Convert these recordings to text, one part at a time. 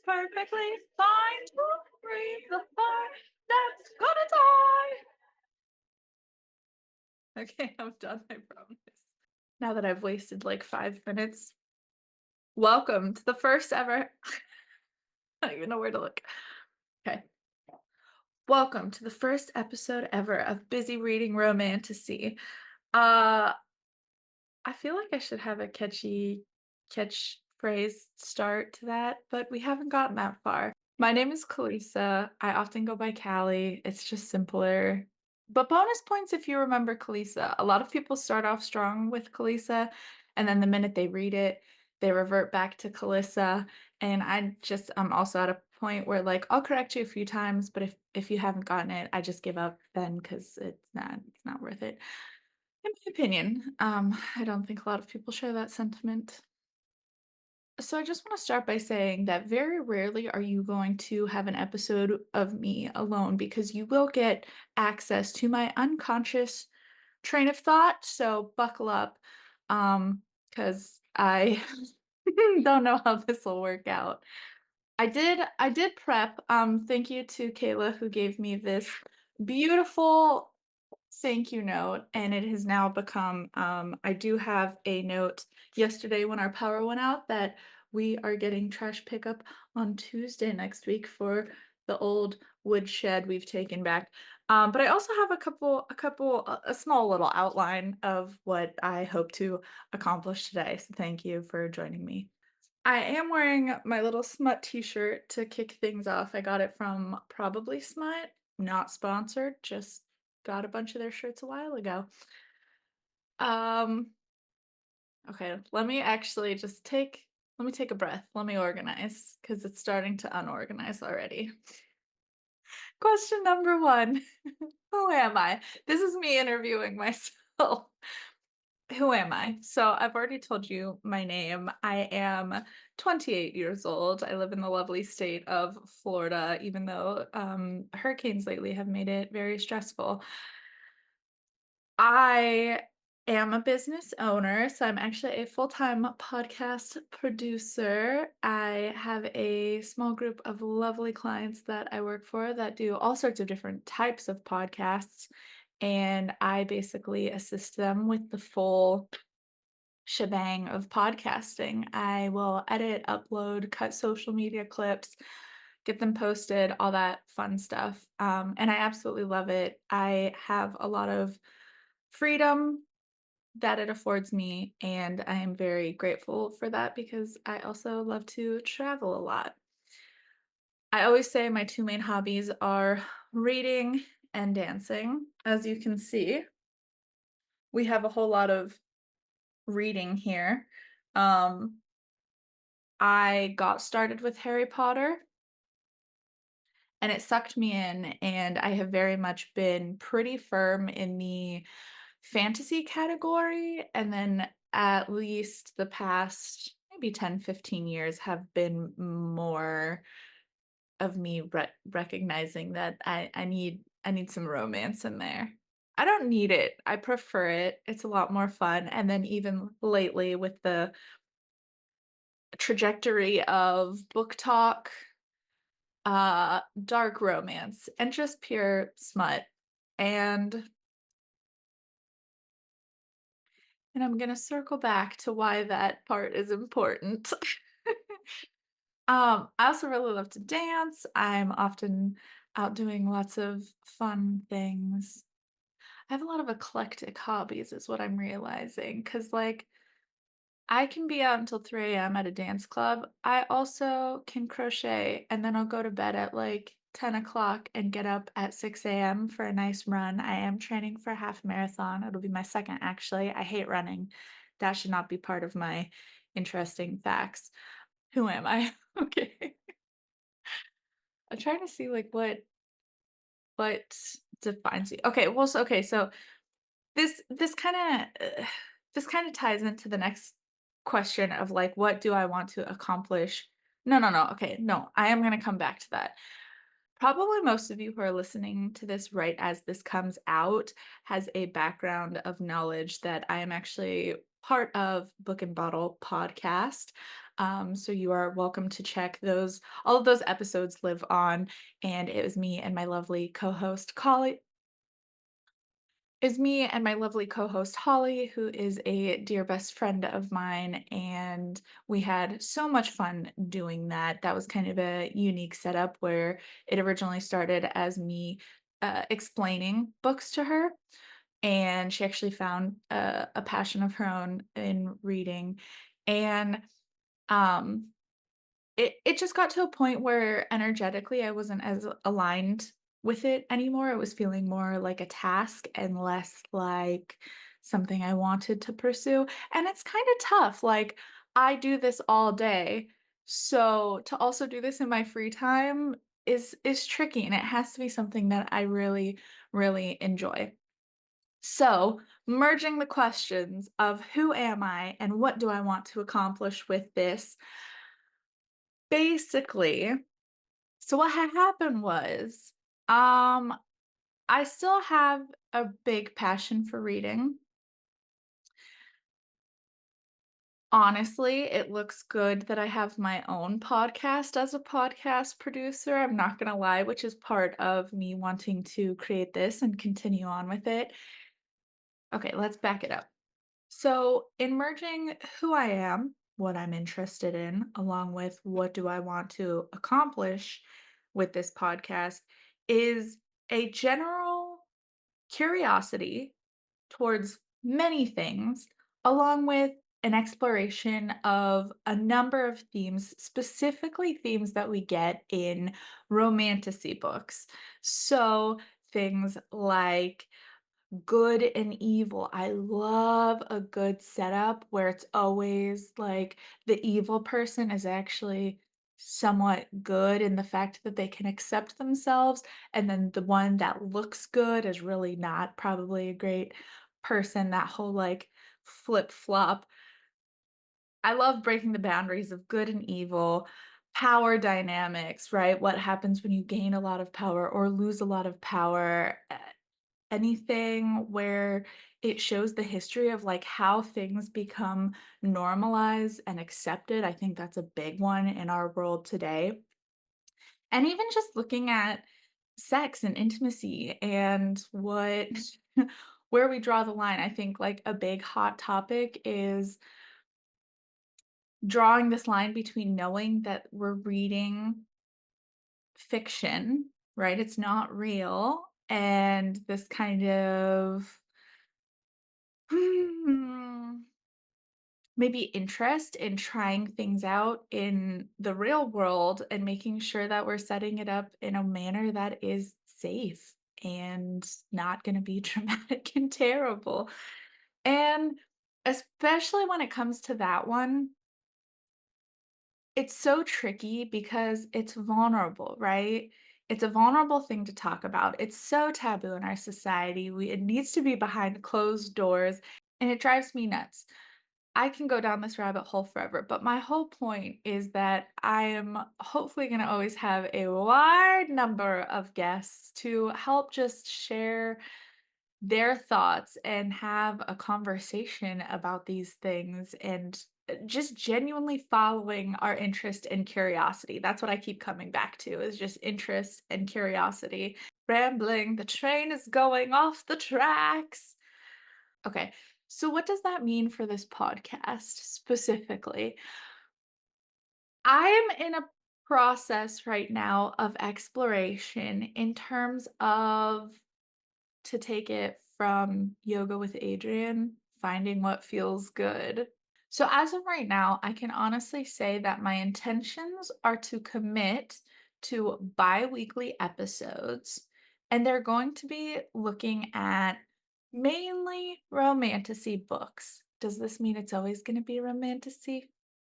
perfectly fine to breathe the fire that's gonna die. Okay, I'm done, I promise. Now that I've wasted like 5 minutes, welcome to the first ever. I don't even know where to look. Okay. Welcome to the first episode ever of Busy Reading Romantasy. Uh, I feel like I should have a catchphrase start to that, but we haven't gotten that far. My name is Callisa. I often go by Callie. It's just simpler. But bonus points if you remember Callisa. A lot of people start off strong with Callisa, and then the minute they read it, they revert back to Callisa. And I'm also at a point where like I'll correct you a few times, but if you haven't gotten it, I just give up then because it's not worth it. In my opinion, I don't think a lot of people share that sentiment. So I just want to start by saying that very rarely are you going to have an episode of me alone because you will get access to my unconscious train of thought. So buckle up, because I don't know how this will work out. I did prep. Thank you to Kayla who gave me this beautiful thank you note, and it has now become, I do have a note yesterday when our power went out that we are getting trash pickup on Tuesday next week for the old woodshed we've taken back. But I also have a small little outline of what I hope to accomplish today. So thank you for joining me. I am wearing my little Smut t-shirt to kick things off. I got it from Probably Smut, not sponsored, just got a bunch of their shirts a while ago. Um, okay, let me take a breath. Let me organize because it's starting to unorganize already. Question number 1. Who am I? This is me interviewing myself. Who am I? So I've already told you my name. I am 28 years old. I live in the lovely state of Florida, even though hurricanes lately have made it very stressful. I am a business owner, so I'm actually a full-time podcast producer. I have a small group of lovely clients that I work for that do all sorts of different types of podcasts, and I basically assist them with the full shebang of podcasting. I will edit, upload, cut social media clips, get them posted, all that fun stuff. And I absolutely love it. I have a lot of freedom that it affords me, and I am very grateful for that because I also love to travel a lot. I always say my two main hobbies are reading and dancing. As you can see, we have a whole lot of reading here. Um, I got started with Harry Potter and it sucked me in, and I have very much been pretty firm in the fantasy category. And then at least the past maybe 10, 15 years have been more of me recognizing that I need some romance in there. I don't need it. I prefer it. It's a lot more fun. And then even lately with the trajectory of book talk, dark romance, and just pure smut. And and I'm gonna circle back to why that part is important. I also really love to dance. I'm often out doing lots of fun things. I have a lot of eclectic hobbies is what I'm realizing. Cause like I can be out until 3 AM at a dance club. I also can crochet, and then I'll go to bed at, like, 10 o'clock and get up at 6 AM for a nice run. I am training for a half marathon. It'll be my 2nd, actually. I hate running. That should not be part of my interesting facts. Who am I? Okay. I'm trying to see, like, what defines you. So this kinda this kinda ties into the next question of, like, what do I want to accomplish? No, no, no, okay, no, I am gonna come back to that. Probably most of you who are listening to this right as this comes out has a background of knowledge that I am actually part of Book and Bottle podcast. So you are welcome to check those. All of those episodes live on, and it was me and my lovely co-host Collie is me and my lovely co-host Holly, who is a dear best friend of mine, and we had so much fun doing that. That was kind of a unique setup where it originally started as me explaining books to her, and she actually found a passion of her own in reading, and um, it just got to a point where energetically I wasn't as aligned with it anymore. It was feeling more like a task and less like something I wanted to pursue, and it's kinda tough, like, I do this all day, so to also do this in my free time is tricky, and it has to be something that I really, really enjoy. So, merging the questions of who am I and what do I want to accomplish with this, basically, so what had happened was, um, I still have a big passion for reading. Honestly, it looks good that I have my own podcast as a podcast producer, I'm not gonna lie, which is part of me wanting to create this and continue on with it. Okay, let's back it up. So, in merging who I am, what I'm interested in, along with what do I want to accomplish with this podcast, is a general curiosity towards many things, along with an exploration of a number of themes, specifically themes that we get in romantasy books. So, things like good and evil. I love a good setup where it's always like the evil person is actually somewhat good in the fact that they can accept themselves, and then the one that looks good is really not probably a great person. That whole like flip flop. I love breaking the boundaries of good and evil, power dynamics, right? What happens when you gain a lot of power or lose a lot of power? Anything where it shows the history of, like, how things become normalized and accepted, I think that's a big one in our world today. And even just looking at sex and intimacy and what where we draw the line, I think, like, a big hot topic is drawing this line between knowing that we're reading fiction, right? It's not real, and this kind of maybe interest in trying things out in the real world and making sure that we're setting it up in a manner that is safe and not going to be traumatic and terrible. And especially when it comes to that one, it's so tricky because it's vulnerable, right? It's a vulnerable thing to talk about. It's so taboo in our society. It needs to be behind closed doors, and it drives me nuts. I can go down this rabbit hole forever, but my whole point is that I am hopefully going to always have a wide number of guests to help just share their thoughts and have a conversation about these things and just genuinely following our interest and curiosity. That's what I keep coming back to is just interest and curiosity. Rambling, the train is going off the tracks. Okay. So what does that mean for this podcast specifically? I am in a process right now of exploration in terms of to take it from yoga with Adrian, finding what feels good. So as of right now, I can honestly say that my intentions are to commit to bi-weekly episodes, and they're going to be looking at mainly romantasy books. Does this mean it's always going to be romantasy?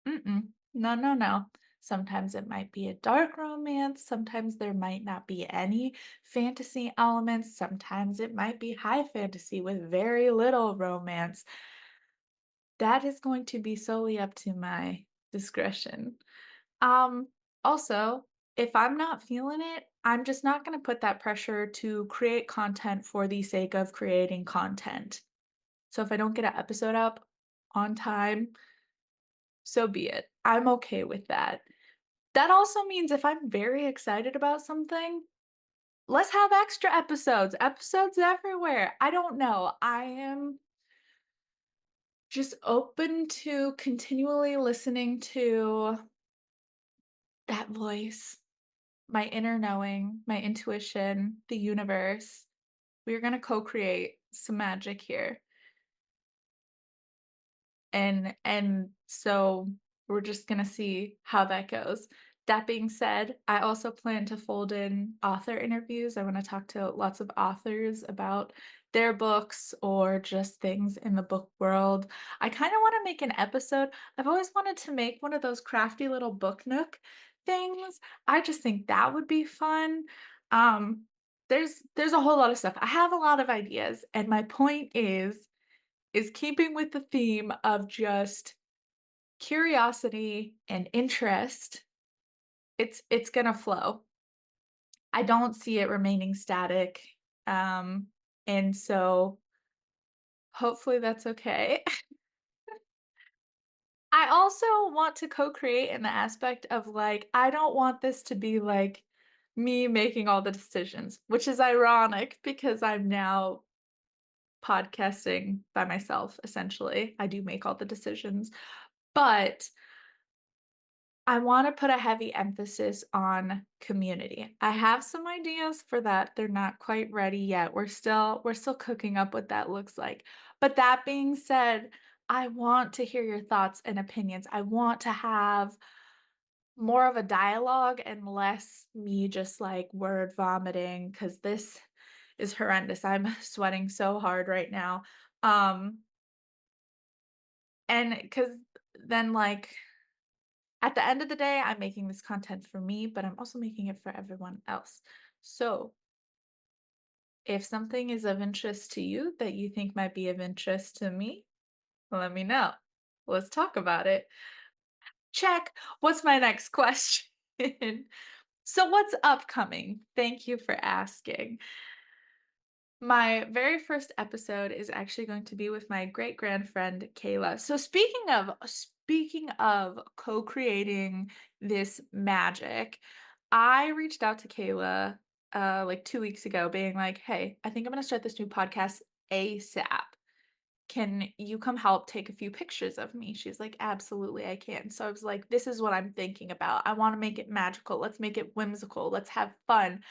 Mm-mm. No, no, no. Sometimes it might be a dark romance. Sometimes there might not be any fantasy elements. Sometimes it might be high fantasy with very little romance. That is going to be solely up to my discretion. Um, Also, if I'm not feeling it, I'm just not gonna put that pressure to create content for the sake of creating content. So if I don't get an episode up on time, so be it. I'm okay with that. That also means if I'm very excited about something, let's have extra episodes, episodes everywhere. I don't know. I am just open to continually listening to that voice, my inner knowing, my intuition, the universe. We're going to co create some magic here. And so we're just gonna see how that goes. That being said, I also plan to fold in author interviews. I want to talk to lots of authors about their books or just things in the book world. I kind of want to make an episode. I've always wanted to make one of those crafty little book nook things. I just think that would be fun. Um, there's a whole lot of stuff. I have a lot of ideas, and my point is keeping with the theme of just curiosity and interest. It's gonna flow. I don't see it remaining static, um, and so hopefully that's okay. I also want to co-create in the aspect of, like, I don't want this to be, like, me making all the decisions, which is ironic because I'm now podcasting by myself, essentially. I do make all the decisions, but I wanna put a heavy emphasis on community. I have some ideas for that, they're not quite ready yet. We're still cooking up what that looks like. But that being said, I want to hear your thoughts and opinions. I want to have more of a dialogue and less me just, like, word vomiting because this is horrendous. I'm sweating so hard right now. Um, and because then, like, at the end of the day, I'm making this content for me, but I'm also making it for everyone else. So, if something is of interest to you that you think might be of interest to me, let me know. Let's talk about it. Check. What's my next question? So, what's upcoming? Thank you for asking. My very first episode is actually going to be with my great grandfriend Kayla. So speaking of co-creating this magic, I reached out to Kayla like 2 weeks ago being like, "Hey, I think I'm going to start this new podcast ASAP. Can you come help take a few pictures of me?" She's like, "Absolutely, I can." So I was like, "This is what I'm thinking about. I want to make it magical. Let's make it whimsical. Let's have fun."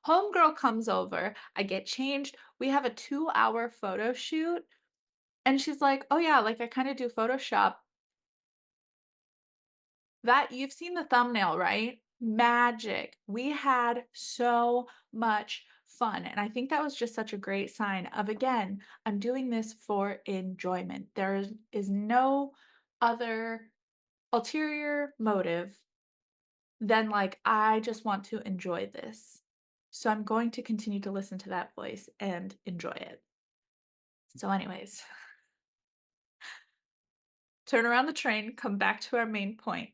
Homegirl comes over, I get changed, we have a 2-hour photo shoot, and she's like, "Oh, yeah, like, I kinda do Photoshop." That you've seen the thumbnail, right? Magic. We had so much fun, and I think that was just such a great sign of, again, I'm doing this for enjoyment. There is no other ulterior motive then, like, I just want to enjoy this. So I'm going to continue to listen to that voice and enjoy it. So anyways, turn around the train, come back to our main point.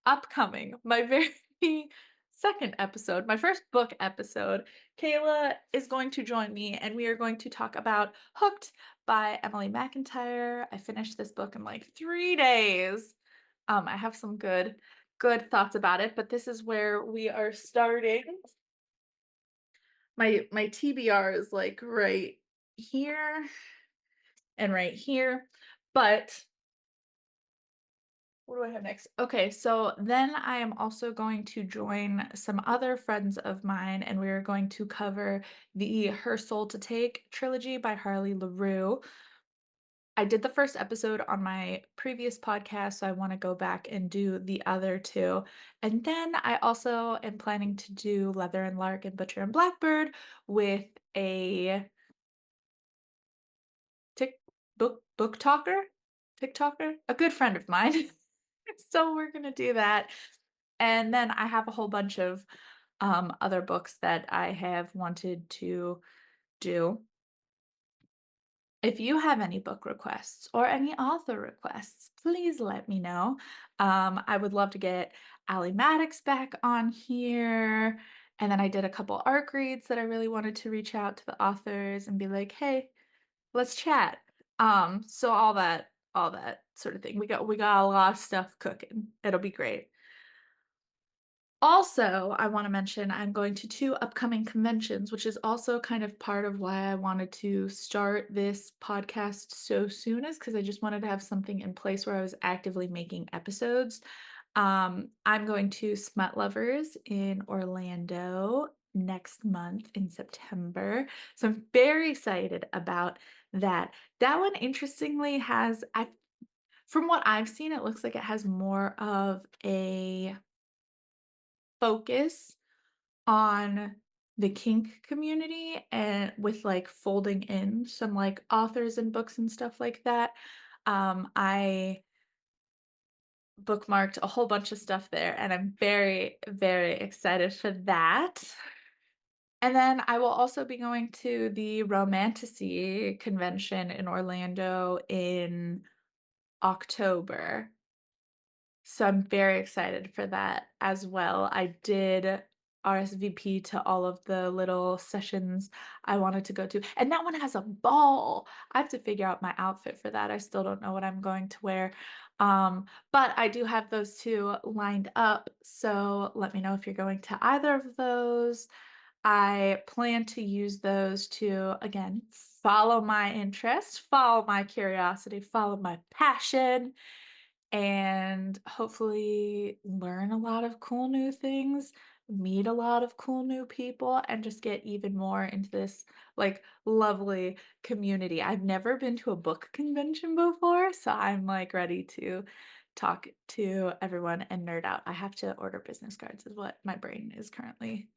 Upcoming, my very second episode, my first book episode, Kayla is going to join me and we are going to talk about Hooked by Emily McIntyre. I finished this book in like 3 days. I have some good thoughts about it, but this is where we are starting. My TBR is, like, right here and right here, but what do I have next? Okay, so then I am also going to join some other friends of mine, and we are going to cover the Her Soul to Take trilogy by Harley LaRue. I did the first episode on my previous podcast, so I wanna go back and do the other 2, and then I also am planning to do Leather and Lark and Butcher and Blackbird with a Tik book talker? TikToker? A good friend of mine. So we're gonna do that. And then I have a whole bunch of other books that I have wanted to do. If you have any book requests or any author requests, please let me know. I would love to get Ally Maddox back on here. And then I did a couple ARC reads that I really wanted to reach out to the authors and be like, hey, let's chat. So all that sort of thing. We got a lot of stuff cooking. It'll be great. Also, I want to mention I'm going to two upcoming conventions, which is also kind of part of why I wanted to start this podcast so soon, is because I just wanted to have something in place where I was actively making episodes. I'm going to Smut Lovers in Orlando next month in September. So I'm very excited about that. That one, interestingly, from what I've seen, it looks like it has more of a focus on the kink community and with like folding in some like authors and books and stuff like that. I bookmarked a whole bunch of stuff there and I'm very, very excited for that. And then I will also be going to the Romantasy convention in Orlando in October. So I'm very excited for that as well. I did RSVP to all of the little sessions I wanted to go to. And that one has a ball. I have to figure out my outfit for that. I still don't know what I'm going to wear. But I do have those two lined up. So let me know if you're going to either of those. I plan to use those to, again, follow my interests, follow my curiosity, follow my passion, and hopefully learn a lot of cool new things, meet a lot of cool new people, and just get even more into this like lovely community. I've never been to a book convention before, so I'm like ready to talk to everyone and nerd out. I have to order business cards, is what my brain is currently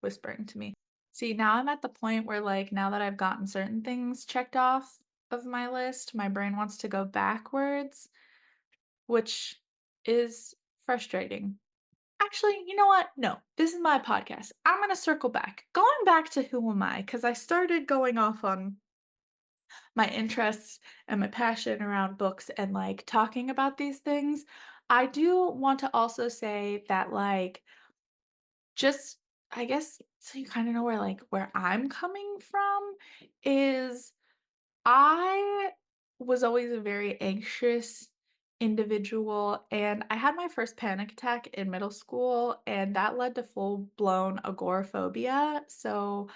whispering to me. See, now I'm at the point where, like, now that I've gotten certain things checked off of my list, my brain wants to go backwards, which is frustrating. Actually, you know what? No, this is my podcast. I'm going to circle back. Going back to who am I? Because I started going off on my interests and my passion around books and like talking about these things. I do want to also say that, like, just I guess so you kind of know where I'm coming from is I was always a very anxious individual, and I had my first panic attack in middle school, and that led to full-blown agoraphobia. So,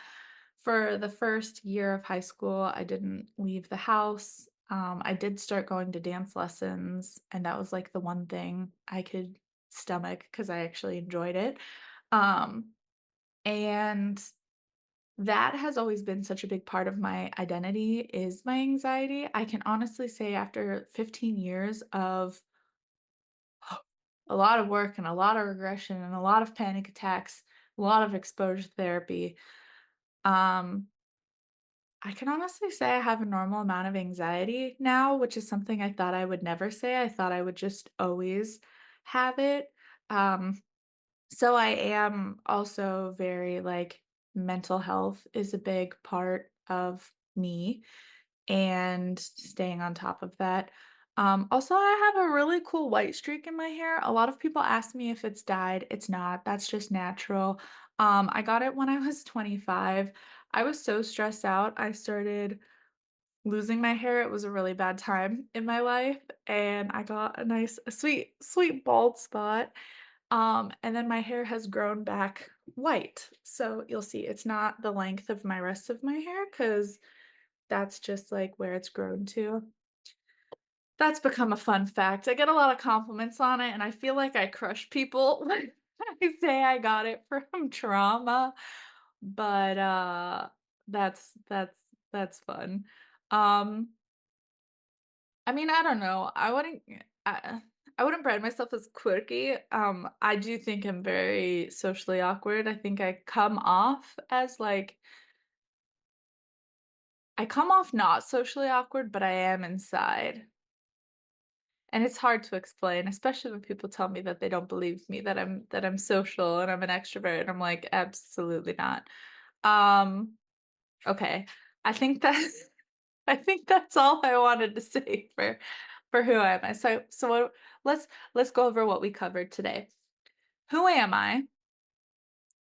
for the first year of high school, I didn't leave the house. I did start going to dance lessons, and that was like the one thing I could stomach because I actually enjoyed it. Um, and that has always been such a big part of my identity is my anxiety. I can honestly say after 15 years of a lot of work and a lot of regression and a lot of panic attacks, a lot of exposure therapy, um, I can honestly say I have a normal amount of anxiety now, which is something I thought I would never say. I thought I would just always have it. Um, so I am also very like mental health is a big part of me and staying on top of that. Also, I have a really cool white streak in my hair. A lot of people ask me if it's dyed. It's not. That's just natural. I got it when I was 25. I was so stressed out. I started losing my hair. It was a really bad time in my life, and I got a sweet, sweet bald spot. And then my hair has grown back white. So you'll see it's not the length of my rest of my hair because that's just, like, where it's grown to. That's become a fun fact. I get a lot of compliments on it, and I feel like I crush people when I say I got it from trauma, but, that's fun. Um, I mean, I don't know. I wouldn't brand myself as quirky. I do think I'm very socially awkward. I think I come off not socially awkward, but I am inside. And it's hard to explain, especially when people tell me that they don't believe me that I'm social and I'm an extrovert, and I'm like, "Absolutely not." Um, okay. I think that's I think that's all I wanted to say for who I am. So let's go over what we covered today. Who am I?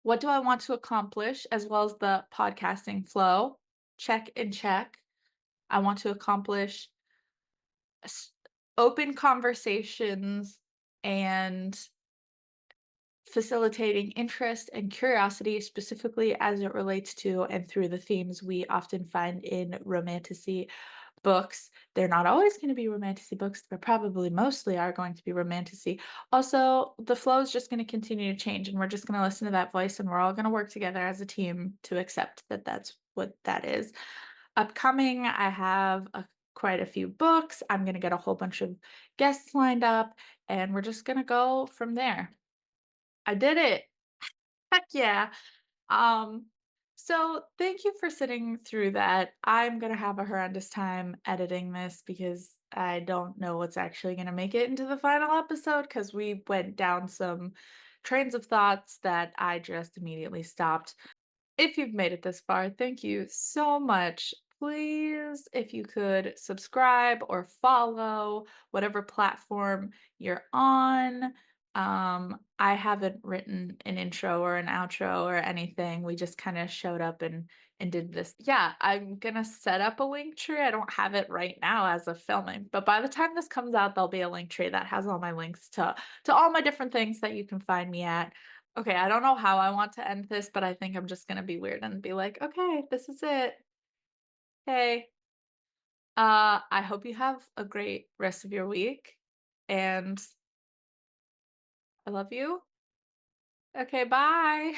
What do I want to accomplish, as well as the podcasting flow? Check and check. I want to accomplish s- open conversations and facilitating interest and curiosity, specifically as it relates to and through the themes we often find in romantasy books. They're not always going to be romantasy books, but probably mostly are going to be romantasy. Also, the flow is just going to continue to change, and we're just going to listen to that voice, and we're all going to work together as a team to accept that that's what that is. Upcoming, I have quite a few books. I'm going to get a whole bunch of guests lined up, and we're just going to go from there. I did it. Heck yeah. Um, so thank you for sitting through that. I'm gonna have a horrendous time editing this because I don't know what's actually gonna make it into the final episode because we went down some trains of thoughts that I just immediately stopped. If you've made it this far, thank you so much. Please, if you could subscribe or follow whatever platform you're on. I haven't written an intro or an outro or anything. We just kind of showed up and did this. Yeah, I'm gonna set up a link tree. I don't have it right now as of filming, but by the time this comes out, there'll be a link tree that has all my links to all my different things that you can find me at. Okay, I don't know how I want to end this, but I think I'm just gonna be weird and be like, "Okay, this is it. Hey, I hope you have a great rest of your week, and I love you. Okay, bye."